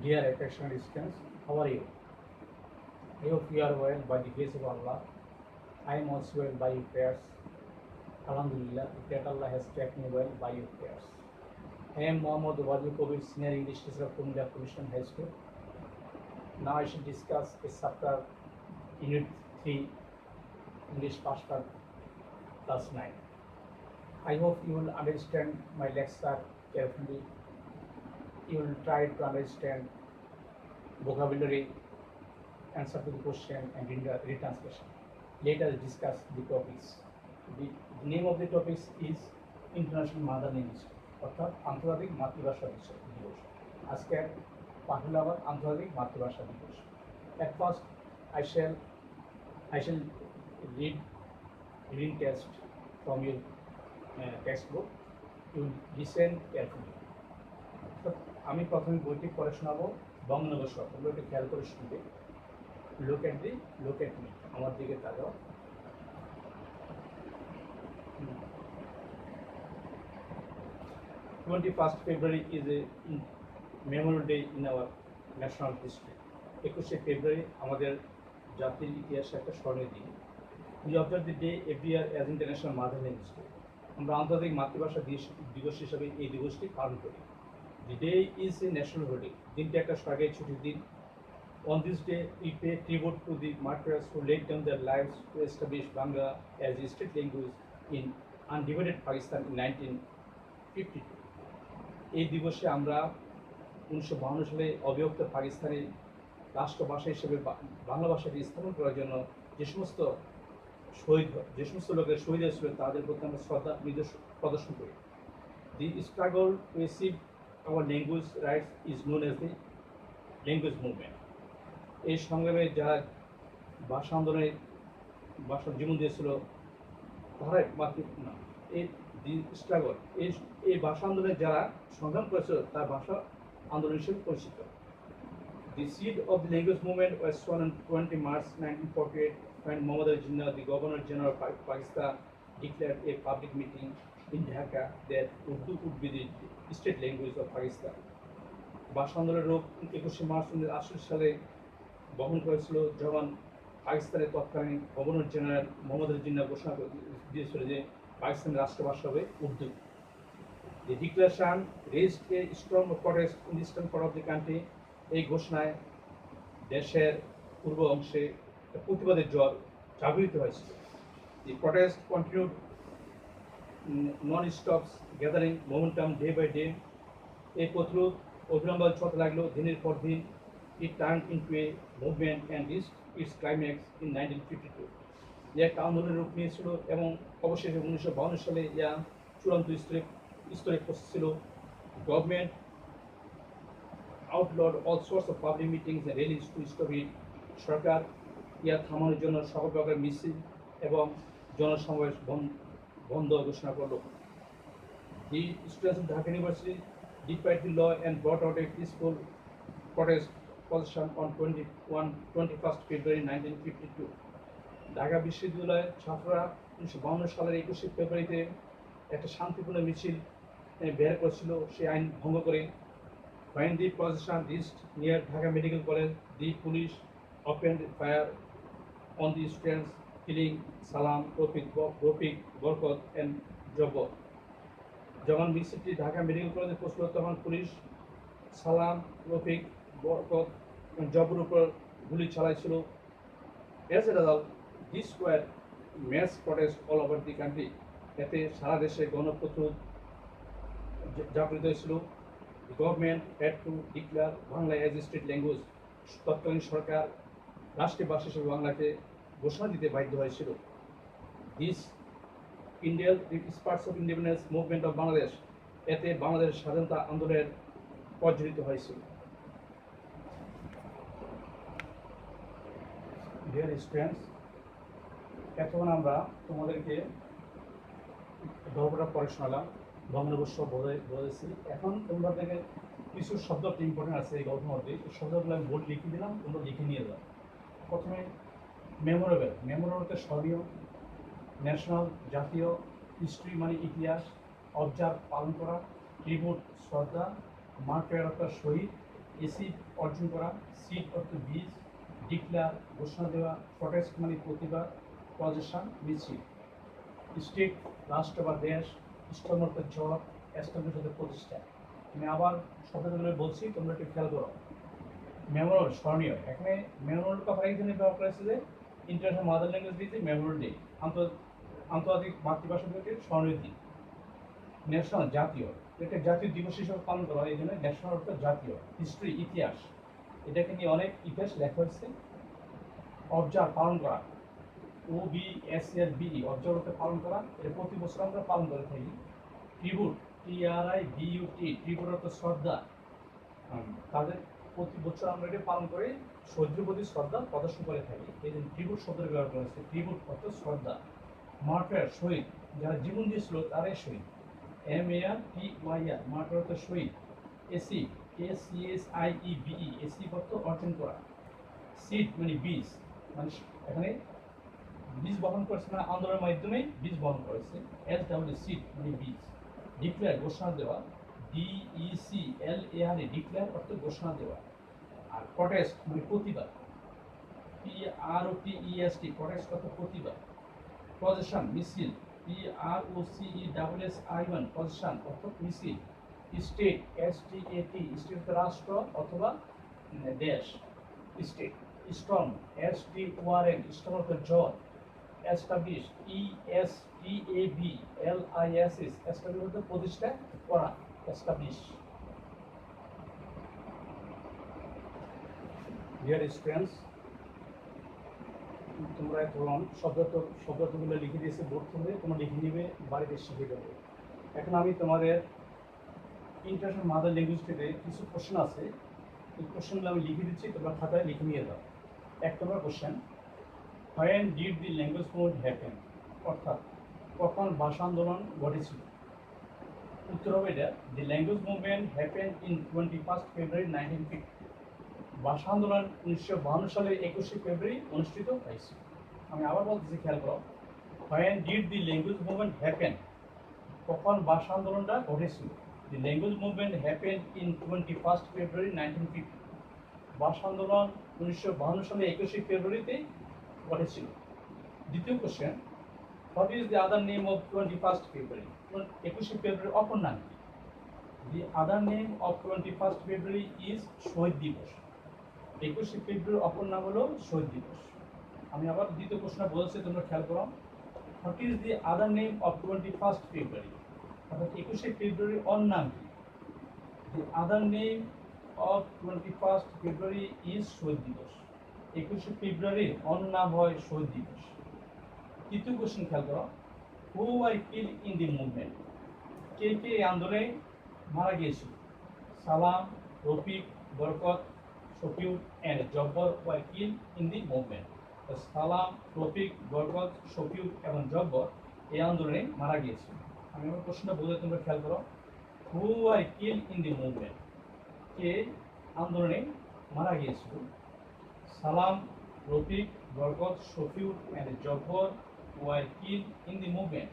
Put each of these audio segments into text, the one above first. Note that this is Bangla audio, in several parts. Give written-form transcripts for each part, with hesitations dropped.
Dear affectionate students, how are you? I hope you are well by the grace of Allah. I am also well by your prayers. Alhamdulillah, that Allah has kept me well by your prayers. I am Mohammad Wajib Kobir, Senior English Teacher of Kuminda Commission High School. Now I shall discuss a chapter, Unit 3, English Past Class 9. I hope you will understand my lecture carefully. You will try to understand vocabulary, answer to the question, and retranslation. Let us discuss the topics. The name of the topics is International Mother Language, অর্থাৎ আন্তর্জাতিক মাতৃভাষা দিবস। আজকের পাঠ হলো আবার আন্তর্জাতিক মাতৃভাষা দিবস। At first, I shall read reading text from your textbook. You listen carefully. আমি প্রথমে বইটি পড়ে শোনাবো বঙ্গনগর সহ। তোমরা একটু খেয়াল করে শুনবে। Look at me. আমার দিকে তাকাও। 21st February is a memorable day in our national history. 21শে ফেব্রুয়ারি আমাদের জাতির ইতিহাসে একটা স্মরণীয় দিন। We observe the day every year as International Mother Language Day. আমরা আন্তর্জাতিক মাতৃভাষা দিবস হিসাবে এই দিবসটি পালন করি। The day is a national holiday. দিনটি একটা সরকারি ছুটির দিন। On this day, we pay tribute to the martyrs who laid down their lives to establish Bangla as a state language in undivided Pakistan in 1952. এই দিবসে আমরা 1952 সালে অবিভক্ত পাকিস্তানে রাষ্ট্রভাষা হিসেবে বাংলা ভাষাকে স্থাপন করার জন্য যে সমস্ত লোকের শহীদ হয়েছিল তাদের প্রতি আমরা শ্রদ্ধা প্রদর্শন করি। The struggle to achieve our language rights is known as the language movement. এই সংগ্রামে যারা ভাষা আন্দোলনে জীবন দিয়েছিল তারাই এই ভাষা আন্দোলনে যারা সংগ্রাম করেছিল তার ভাষা আন্দোলন হিসেবে পরিচিত। The seed of the language movement was sown on 20 March 1948 when Muhammad Ali Jinnah, the Governor General of Pakistan, declared a public meeting in Dhaka that Urdu would be the state language of Pakistan. ভাষা আন্দোলনের রূপ 21শে মার্চ 1968 সালে বহন করেছিল যখন পাকিস্তানের তৎকালীন গভর্নর জেনারেল মোহাম্মদ আলী জিন্নাহ ঘোষণা দিয়েছিল যে পাকিস্তানের রাষ্ট্রভাষা হবে Urdu. The declaration raised a strong protest in the eastern part of the country. এই ঘোষণায় দেশের পূর্ব অংশে প্রতিবাদের জ্বর জাগরিত হয়েছিল। The protest continued non-stop, gathering momentum day by day. এই প্রতিরোধ অবিলম্বে চলতে লাগলো দিনের পর দিন। It turned into a movement and reached its climax in 1952. এক আন্দোলনের রূপ নিয়েছিল এবং অবশেষে 1952 সালে ইয়া চূড়ান্ত স্তরে পৌঁছেছিল। Government outlawed all sorts of public meetings and rallies to stop it. সরকার ইয়া থামানোর জন্য সকল প্রকার মিছিল এবং জনসমাবেশ বন্ধ ঘোষণা করল। The students of Dhaka University defied the law and brought out a peaceful protest position on 21st February 1952. Dhaka বিশ্ববিদ্যালয়ের ছাত্ররা 1952 সালের 21শে ফেব্রুয়ারিতে একটা শান্তিপূর্ণ মিছিল বের করেছিল সেই আইন ভঙ্গ করে। When the procession reached near Dhaka Medical College, the police opened fire on the students, killing Salam, Rofik, Borkot and Jabbar. যখন মিছিলটি ঢাকা মেডিকেল কলেজে পৌঁছল তখন পুলিশ সালাম, রফিক, বরকত এবং জব্বর উপর গুলি চালাইছিল। As a result, these were mass protests all over the country. এতে সারা দেশে গণপ্রতিরোধ জাগরিত হয়েছিল। The government had to declare Bangla as a state language. তৎকালীন সরকার রাষ্ট্রীয় ভাষা হিসেবে বাংলাকে ঘোষণা দিতে বাধ্য হয়েছিল। This Indian parts of independence movement of Bangladesh. এতে বাংলাদেশ স্বাধীনতা আন্দোলনের প্রজ্বলিত হয়েছিল। Dear students, এখন আমরা তোমাদেরকে গল্পটা পড়ে শোনালাম, বঙ্গনবর্ষ বলেছি। এখন তোমাদেরকে কিছু শব্দ ইম্পর্টেন্ট আছে এই গল্পের মধ্যে। এই শব্দগুলো আমি বোর্ড লিখে দিলাম, তোমরা লিখে নিয়ে যাও। প্রথমে মেমোরেবল স্মরণীয়, ন্যাশনাল জাতীয়, হিস্ট্রি মানে ইতিহাস, অবজার্ভ পালন করা, ট্রিবিউট শ্রদ্ধা, মার্টার অর্থাৎ শহীদ, এসিড অর্জন করা, সিড অর্থ বীজ, ডিক্লেয়ার ঘোষণা দেওয়া, প্রটেস্ট মানে প্রতিবাদ, পজেশন মিছিল। স্টেট রাষ্ট্র বা দেশ, স্টর্ম অর্থ ঝড়, এস্টাবলিশ অর্থ প্রতিষ্ঠা। আমি আবার শব্দগুলো বলছি, তোমরা একটু খেয়াল করো। মেমোরাল স্মরণীয়, এখানে মেমোরাল কথা এই জন্য ব্যবহার করেছে যে international mother language day memorial day, আন্তর্জাতিক মাতৃভাষা দিবসের স্মরণীয় দিন। ন্যাশনাল জাতীয়, এটা জাতীয় দিবস হিসেবে পালন করা হয়, এই জন্য ন্যাশনাল অর্থ জাতীয়। হিস্ট্রি ইতিহাস, এটাকে নিয়ে অনেক ইতিহাস লেখা হয়েছে। অবজার্ভ পালন করা, OBSERBE অবজার্ভ অর্থ পালন করা, এটা প্রতি বছর আমরা পালন করে থাকি। ট্রিবিউট TRIBUT, ট্রিবিউট অর্থ শ্রদ্ধা, তাদের প্রতি বছর আমরা এটা পালন করে শহীদের প্রতি শ্রদ্ধা প্রদর্শন করে থাকি, এই জন্য ট্রিবিউট শব্দের ব্যবহার করা হয়েছে। ট্রিবিউট অর্থ শ্রদ্ধা। মার্টার শহীদ, যারা জীবন দিয়েছিল তারাই শহীদ। MARTYR মার্টার অর্থ শহীদ। এসিড ACSIEVE এসিড অর্থ অর্জন করা। সিড মানে বীজ, মানে এখানে বীজ বহন করেছে, মানে আন্দোলনের মাধ্যমে বীজ বহন করেছে। SW সিড মানে বীজ। ডিক্লেয়ার ঘোষণা দেওয়া, DECLAR ডিক্লেয়ার অর্থ ঘোষণা দেওয়া। আর প্রটেস্ট মানে প্রতিবাদ, PROTEST প্রটেস্ট অর্থ প্রতিবাদ। পজিশন মিছিল, PROCESSION পজিশন অর্থ মিছিল। স্টেট STAT স্টেট রাষ্ট্র অথবা দেশ, স্টেট। স্টর্ম STORM স্টর্ম অর্থ ঝড়। এস্টাবলিশ ESTABLISS এস্টাবলিশ অর্থ প্রতিষ্ঠা করা, এস্টাবলিশ। ডিয়ার স্টুডেন্টস, তোমরা এখন শব্দগুলো লিখে দিয়েছে বোর্ড থেকে, তোমরা লিখে নিবে, বাড়িতে শিখে যাবে। এখন আমি তোমাদের ইন্টারন্যাশনাল মাদার ল্যাঙ্গুয়েজ থেকে কিছু কোশ্চেন আছে, এই কোশ্চেনগুলো আমি লিখে দিচ্ছি, তোমরা খাতায় লিখে নিয়ে যাও। 1 number question, when did the language movement happen, অর্থাৎ কখন ভাষা আন্দোলন ঘটেছিল। উত্তর হবে এটা, the language movement happen in 21 February 1950। ভাষা আন্দোলন 1952 সালের 21 ফেব্রুয়ারি অনুষ্ঠিত হয়েছে। আমি আবার বলতেছি, খেয়াল করো। When did the language movement happen, কখন ভাষা আন্দোলনটা ঘটেছিল। The language movement happen in 21 February 1950। ভাষা আন্দোলন 1952 সালে 21 ফেব্রুয়ারিতে ঘটেছিল। দ্বিতীয় question, what is the other name of 21 February, 21 ফেব্রুয়ারি অপর নাম কি। The other name of 21 February is শহীদ দিবস। 21 ফেব্রুয়ারি অপর নাম হলো শহীদ দিবস। আমি আবার দ্বিতীয় প্রশ্ন বলছি, তোমরা খেয়াল করো। What is the other name of 21 February, অর্থাৎ 21 ফেব্রুয়ারি অন্য নাম কি। The other name of 21 February is শহীদ দিবস। 21 ফেব্রুয়ারি অন্য নাম হয় শহীদ দিবস। তৃতীয় কোশ্চেন খেয়াল করো, who were kill in the movement, কে কে এই আন্দোলনে মারা গিয়েছিল। Salam, Rafiq, Barkat, Shafiul and Jabbar were kill in the movement. Salam, Rafiq, Barkat, Shafiul এবং জব্বর এই আন্দোলনে মারা গিয়েছিল। আমি আমার প্রশ্নটা বলে তোমরা খেয়াল করো। Who were kill in the movement, কে আন্দোলনে মারা গিয়েছিল। Salam, Rafiq, Barkat, Shafiul and Jabbar were kill in the movement.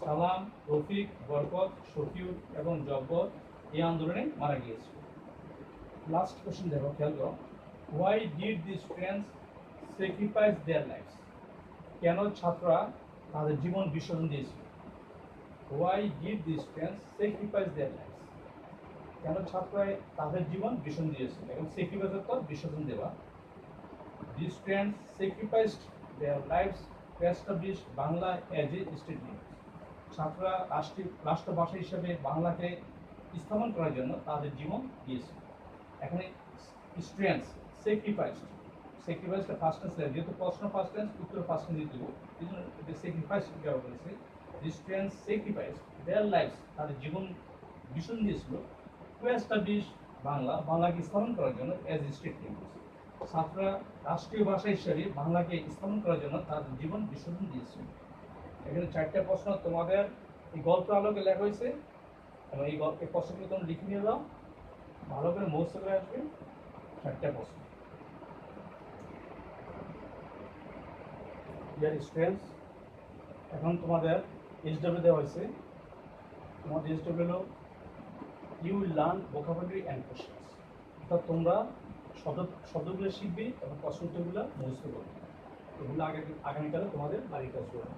Salam, Rafiq, Barkat, Shafiul এবং জব্বর এই আন্দোলনে মারা গিয়েছিল। লাস্ট কোশ্চেন দেখো, খেয়াল করো। Why did the students sacrifice their lives, কেন ছাত্ররা তাদের জীবন বিসর্জন দিয়েছিল। Why did the students sacrifice their lives, কেন ছাত্ররা তাদের জীবন বিসর্জন দিয়েছিল। এখন স্যাক্রিফাইস অর্থ বিসর্জন দেওয়া। The students sacrificed their lives to establish Bangla as a state language, ছাত্ররা রাষ্ট্রভাষা হিসেবে বাংলাকে স্থাপন করার জন্য তাদের জীবন দিয়েছিল। এখানে স্টুডেন্টস স্যাক্রিফাইসটা ফার্স্ট টেন্স, যেহেতু প্রশ্ন ফার্স্ট টেন্স, উত্তর ফার্স্ট টেন্স দিতে হবে, এই জন্য স্যাক্রিফাইস ব্যবহার করেছে। The students sacrifice their lives, তাদের জীবন বিসর্জন দিয়েছিল টু এস্টাবলিশ বাংলাকে স্থাপন করার জন্য অ্যাজ এ স্টেট ল্যাঙ্গুয়েজ, ছাত্ররা রাষ্ট্রীয় ভাষা হিসেবে বাংলাকে স্থাপন করার জন্য তাদের জীবন বিসর্জন দিয়েছিল। এখানে 4টা প্রশ্ন তোমাদের এই গল্প আলোকে লেখা হয়েছে, এবং এই গল্পের প্রশ্নগুলো তোমরা লিখে নিয়ে যাও, ভালো করে মুখস্থ করে আসবে। 4টা প্রশ্ন। ডিয়ার স্টুডেন্টস, এখন তোমাদের SW দেওয়া হয়েছে। তোমাদের SW হলো you will learn vocabulary and questions. অর্থাৎ তোমরা শব্দগুলো শিখবে এবং প্রশ্ন উত্তরগুলো মুখস্থ করবে। এগুলো আগামীকালে তোমাদের বাড়ির কাজ করবে।